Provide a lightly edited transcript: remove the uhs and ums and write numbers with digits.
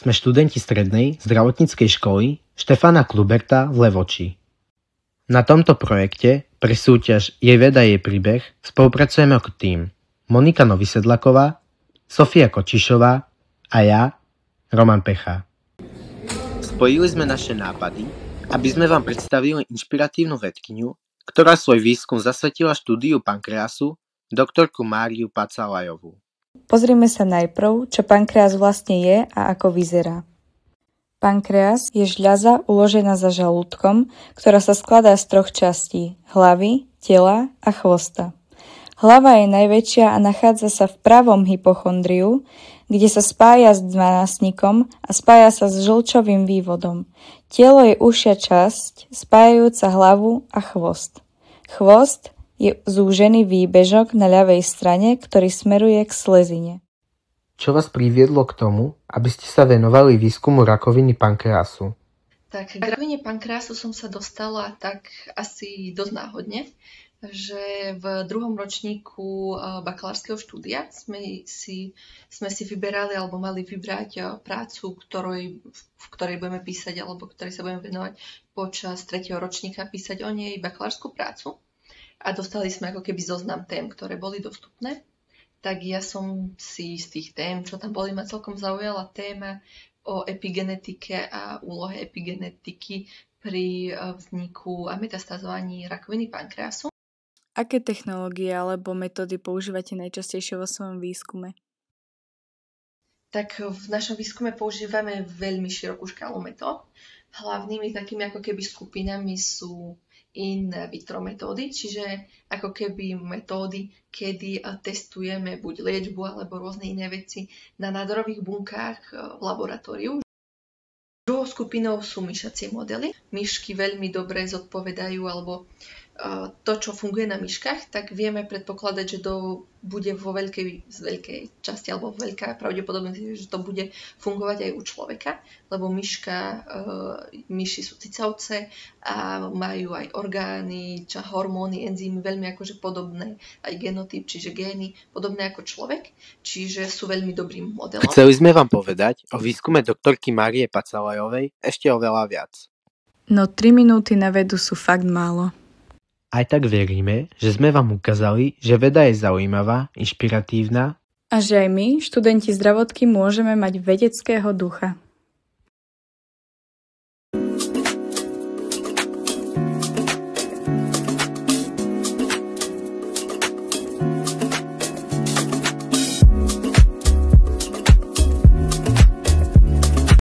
Sme študenti strednej zdravotníckej školy Štefana Kluberta v Levoči. Na tomto projekte pre súťaž Jej veda, jej príbeh spolupracujeme ako tým Monika Novysedlaková, Sofia Kočišová a ja, Roman Pecha. Spojili sme naše nápady, aby sme vám predstavili inšpiratívnu vedkyňu, ktorá svoj výskum zasvetila štúdiu pankreasu, doktorku Máriu Pacalajovú. Pozrime sa najprv, čo pankreas vlastne je a ako vyzerá. Pankreas je žľaza uložená za žalúdkom, ktorá sa skladá z 3 častí: hlavy, tela a chvosta. Hlava je najväčšia a nachádza sa v pravom hypochondriu, kde sa spája s dvanásnikom a spája sa s žlčovým vývodom. Telo je užšia časť, spájajúca hlavu a chvost. Chvost je zúžený výbežok na ľavej strane, ktorý smeruje k slezine. Čo vás priviedlo k tomu, aby ste sa venovali výskumu rakoviny pankreasu? Tak k rakovine pankreasu som sa dostala tak asi dosť náhodne, že v 2. ročníku bakalárskeho štúdia sme si vyberali alebo mali vybrať prácu, v ktorej budeme písať alebo ktorej sa budeme venovať počas 3. ročníka, písať o nej bakalársku prácu. A dostali sme ako keby zoznam tém, ktoré boli dostupné. Tak ja som si z tých tém, čo tam boli, ma celkom zaujala téma o epigenetike a úlohe epigenetiky pri vzniku a metastázovaní rakoviny pankreasu. Aké technológie alebo metódy používate najčastejšie vo svojom výskume? Tak v našom výskume používame veľmi širokú škálu metód. Hlavnými takými ako keby skupinami sú in vitro metódy, čiže ako keby metódy, kedy testujeme buď liečbu alebo rôzne iné veci na nádorových bunkách v laboratóriu. Druhou skupinou sú myšacie modely. Myšky veľmi dobre zodpovedajú, alebo to, čo funguje na myškách, tak vieme predpokladať, že to bude z veľkej časti alebo veľká pravdepodobnosť, že to bude fungovať aj u človeka, lebo myši sú cicavce a majú aj orgány, hormóny, enzymy veľmi akože podobné, aj genotyp, čiže gény, podobné ako človek, čiže sú veľmi dobrým modelom. Chceli sme vám povedať o výskume doktorky Márie Pacalajovej ešte oveľa viac. No 3 minúty na vedu sú fakt málo. Aj tak veríme, že sme vám ukázali, že veda je zaujímavá, inšpiratívna a že aj my, študenti zdravotky, môžeme mať vedeckého ducha.